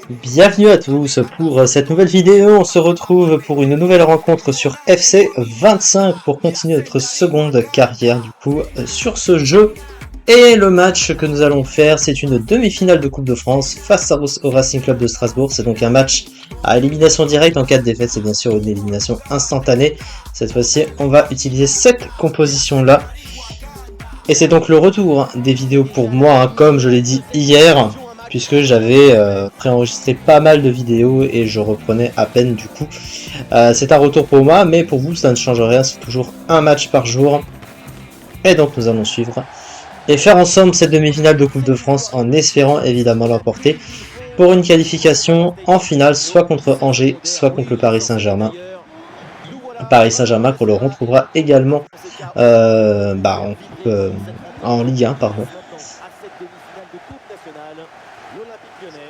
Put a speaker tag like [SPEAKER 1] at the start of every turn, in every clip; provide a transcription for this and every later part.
[SPEAKER 1] Bienvenue à tous pour cette nouvelle vidéo. On se retrouve pour une nouvelle rencontre sur FC 25 pour continuer notre seconde carrière du coup sur ce jeu. Et le match que nous allons faire, c'est une demi-finale de Coupe de France face au Racing Club de Strasbourg. C'est donc un match à élimination directe. En cas de défaite, c'est bien sûr une élimination instantanée. Cette fois-ci, on va utiliser cette composition-là. Et c'est donc le retour des vidéos pour moi, comme je l'ai dit hier, puisque j'avais préenregistré pas mal de vidéos et je reprenais à peine du coup. C'est un retour pour moi, mais pour vous ça ne change rien, c'est toujours un match par jour. Et donc nous allons suivre et faire ensemble cette demi-finale de Coupe de France en espérant évidemment l'emporter pour une qualification en finale, soit contre Angers, soit contre le Paris Saint-Germain. Paris Saint-Germain qu'on le retrouvera également en Ligue 1, pardon.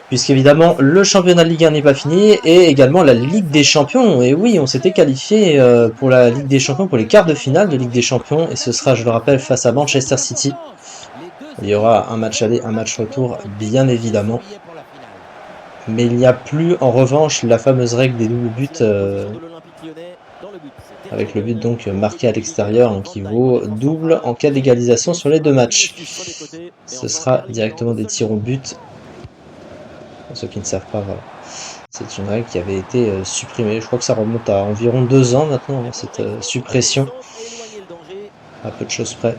[SPEAKER 1] Puisqu'évidemment, le championnat de Ligue 1 n'est pas fini, et également la Ligue des Champions. Et oui, on s'était qualifié pour la Ligue des Champions, pour les quarts de finale de Ligue des Champions, et ce sera, je le rappelle, face à Manchester City. Il y aura un match aller, un match retour, bien évidemment. Mais il n'y a plus, en revanche, la fameuse règle des doubles buts, avec le but donc marqué à l'extérieur, hein, qui vaut double en cas d'égalisation sur les deux matchs. Ce sera directement des tirs au but. Pour ceux qui ne savent pas, voilà. C'est une règle qui avait été supprimée. Je crois que ça remonte à environ 2 ans maintenant, hein, cette suppression. À peu de choses près.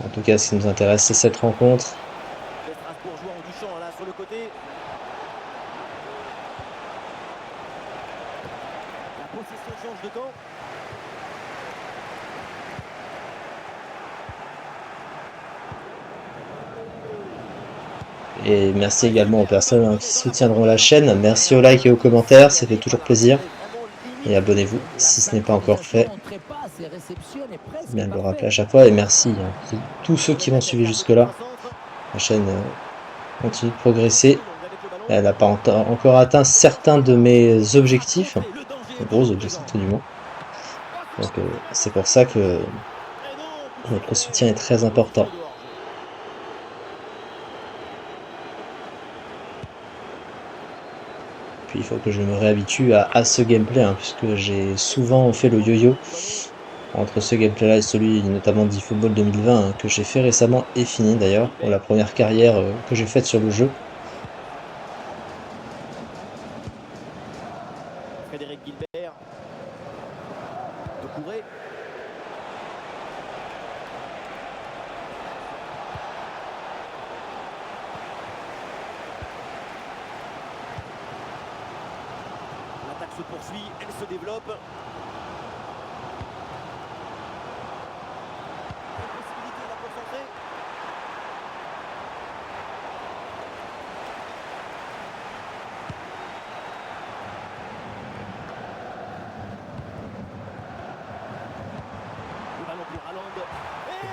[SPEAKER 1] En tout cas, ce qui nous intéresse, c'est cette rencontre. Et merci également aux personnes qui soutiendront la chaîne. Merci aux likes et aux commentaires, ça fait toujours plaisir. Et abonnez-vous si ce n'est pas encore fait. C'est bien de le rappeler à chaque fois. Et merci à tous ceux qui m'ont suivi jusque-là. La chaîne continue de progresser. Elle n'a pas encore atteint certains de mes objectifs. Gros objectifs tout du moins. Donc c'est pour ça que notre soutien est très important. Puis il faut que je me réhabitue à ce gameplay, hein, puisque j'ai souvent fait le yo-yo entre ce gameplay là et celui notamment d'eFootball 2020, hein, que j'ai fait récemment et fini d'ailleurs, pour la première carrière que j'ai faite sur le jeu.
[SPEAKER 2] Frédéric Guilbert. Doucouré. L'attaque se poursuit, elle se développe. Une possibilité de la concentrer. Le ballon pour Haaland.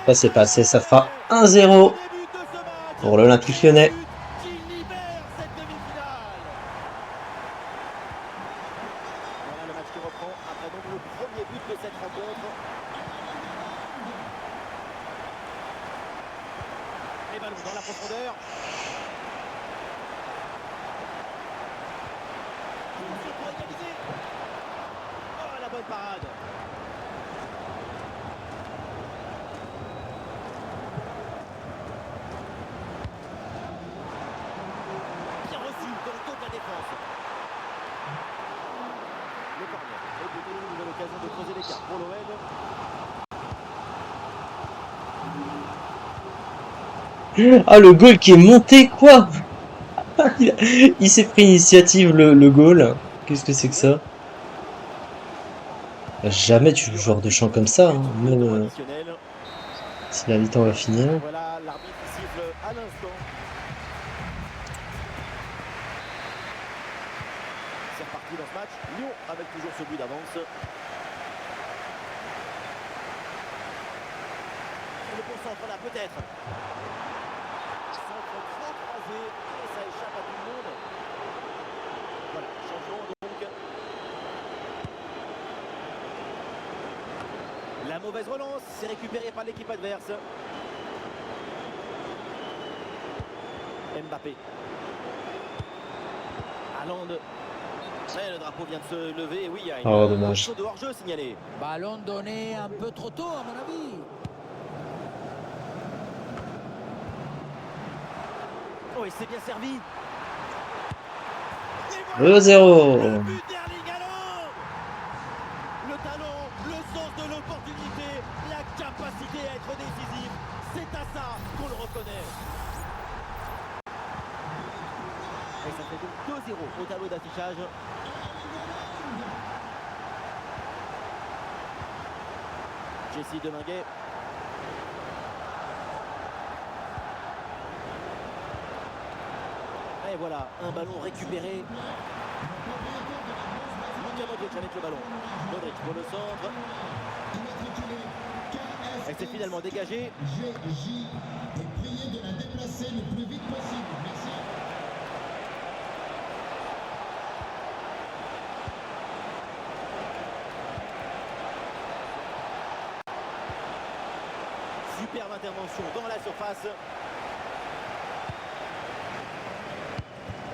[SPEAKER 1] Ça c'est passé, ça fera 1-0 pour l'Olympique Lyonnais.
[SPEAKER 2] Voilà le match qui reprend après donc le premier but de cette rencontre. Les ballons dans la profondeur. Pour égaliser. Oh, la bonne parade. Bien reçu dans toute la défense. Le corner. Et peut-être une nouvelle occasion de creuser l'écart pour l'OL.
[SPEAKER 1] Ah, le goal qui est monté, quoi. Il s'est pris initiative, le goal. Qu'est-ce que c'est que ça? Jamais tu joues joueur de champ comme ça, hein, même si la mi-temps va finir.
[SPEAKER 2] Voilà l'arbitre qui siffle à l'instant. C'est reparti dans ce match. Lyon avec toujours ce but d'avance. Le concentre là peut-être. Centre trop croisé et ça échappe à tout le monde. Voilà, changement donc. La mauvaise relance, c'est récupéré par l'équipe adverse. Mbappé. Haaland. Ouais, le drapeau vient de se lever. Oui, il y a
[SPEAKER 1] Oh,
[SPEAKER 2] une
[SPEAKER 1] dommage.
[SPEAKER 2] faute de hors-jeu signalée.
[SPEAKER 3] Ballon donné un peu trop tôt, à mon avis.
[SPEAKER 2] Oh, il s'est bien servi.
[SPEAKER 1] 2-0.
[SPEAKER 2] Le but d'Erling Haaland. Le talent, le sens de l'opportunité, la capacité à être décisif. C'est à ça qu'on le reconnaît. Et ça fait donc 2-0 au tableau d'affichage. Jessie Deminguet. Et voilà, un ballon récupéré. Luka Modric avec le ballon. Modric pour le centre. Elle s'est finalement dégagée.
[SPEAKER 4] Priez de la déplacer le plus vite possible. Merci.
[SPEAKER 2] Superbe intervention dans la surface.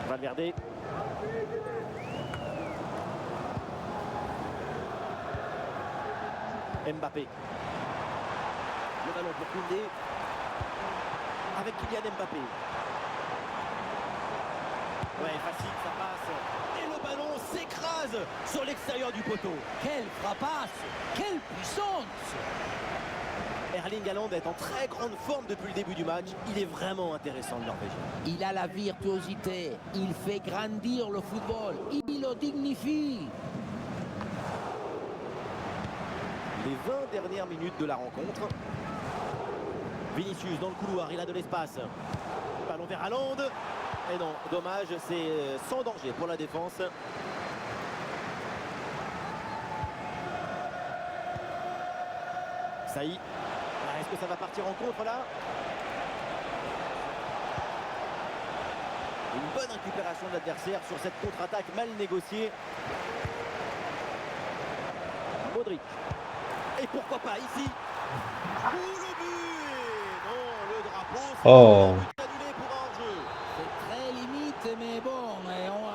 [SPEAKER 2] Valverde. Mbappé. Le ballon pour Koundé. Avec Kylian Mbappé. Ouais, facile, ça passe. Et le ballon s'écrase sur l'extérieur du poteau.
[SPEAKER 3] Quelle frappasse! Quelle puissance!
[SPEAKER 2] Erling Haaland est en très grande forme depuis le début du match. Il est vraiment intéressant de Norvégien.
[SPEAKER 3] Il a la virtuosité, il fait grandir le football, il le dignifie.
[SPEAKER 2] Les 20 dernières minutes de la rencontre. Vinicius dans le couloir, il a de l'espace. Ballon vers Haaland. Et non, dommage, c'est sans danger pour la défense. Saïd. Est-ce que ça va partir en contre là? Une bonne récupération de l'adversaire sur cette contre-attaque mal négociée. Modric. Et pourquoi pas ici? Ouh, le but! Non, le drapeau.
[SPEAKER 1] Oh.
[SPEAKER 2] Annulé pour hors-jeu.
[SPEAKER 3] C'est très limite, mais bon,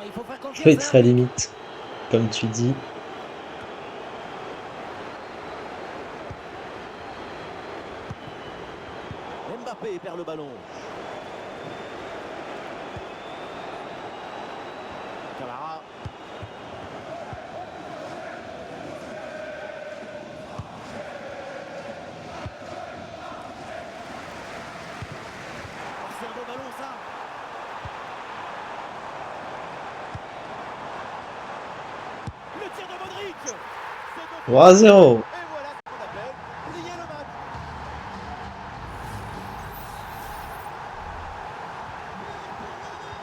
[SPEAKER 3] il faut faire confiance.
[SPEAKER 1] C'est très limite, comme tu dis.
[SPEAKER 2] Mbappé perd le ballon. Camara. Oh, c'est un beau ballon ça. Le tir de Modric. C'est
[SPEAKER 1] 3-0.
[SPEAKER 2] Et voilà ce qu'on appelle plier le match.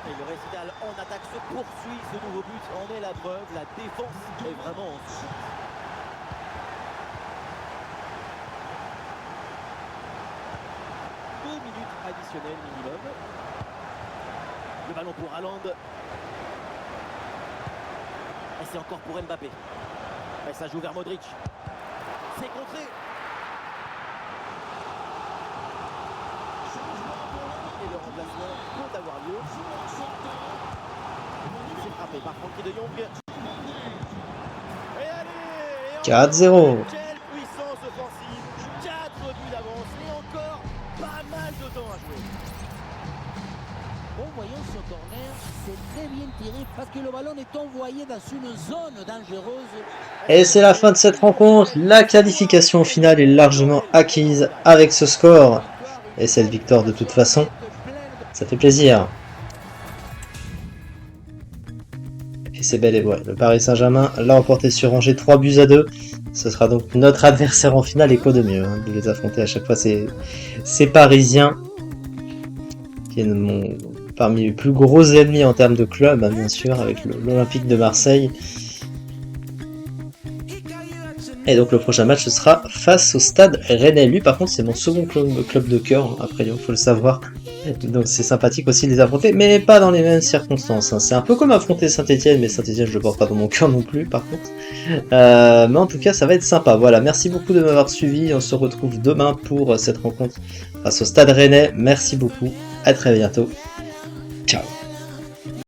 [SPEAKER 2] Et le récital en attaque se poursuit. Ce nouveau but en est la preuve. La défense est vraiment en dessous. Deux minutes additionnelles minimum. Le ballon pour Haaland. Et c'est encore pour Mbappé. Et ça joue vers Modric. C'est contré. Et le remplacement peut avoir lieu. C'est frappé par Frankie de Jong. Et allez,
[SPEAKER 1] 4-0.
[SPEAKER 2] quelle puissance offensive. 4 buts d'avance et encore pas mal de temps à jouer.
[SPEAKER 3] Bon, voyons ce corner, c'est très bien tiré parce que le ballon est envoyé dans une zone dangereuse.
[SPEAKER 1] Et c'est la fin de cette rencontre. La qualification finale est largement acquise avec ce score. Et cette victoire de toute façon, ça fait plaisir. Et c'est bel et vrai. Le Paris Saint-Germain l'a emporté sur Angers 3-2. Ce sera donc notre adversaire en finale et quoi de mieux de les affronter à chaque fois ces Parisiens qui est parmi les plus gros ennemis en termes de club, hein, bien sûr, avec l'Olympique de Marseille. Et donc le prochain match ce sera face au Stade Rennais. Lui par contre c'est mon second club de cœur, après il faut le savoir. Donc c'est sympathique aussi de les affronter, mais pas dans les mêmes circonstances. Hein. C'est un peu comme affronter Saint-Etienne, mais Saint-Etienne je le porte pas dans mon cœur non plus par contre. Mais en tout cas ça va être sympa. Voilà, merci beaucoup de m'avoir suivi. On se retrouve demain pour cette rencontre face au Stade Rennais. Merci beaucoup, à très bientôt. ciao.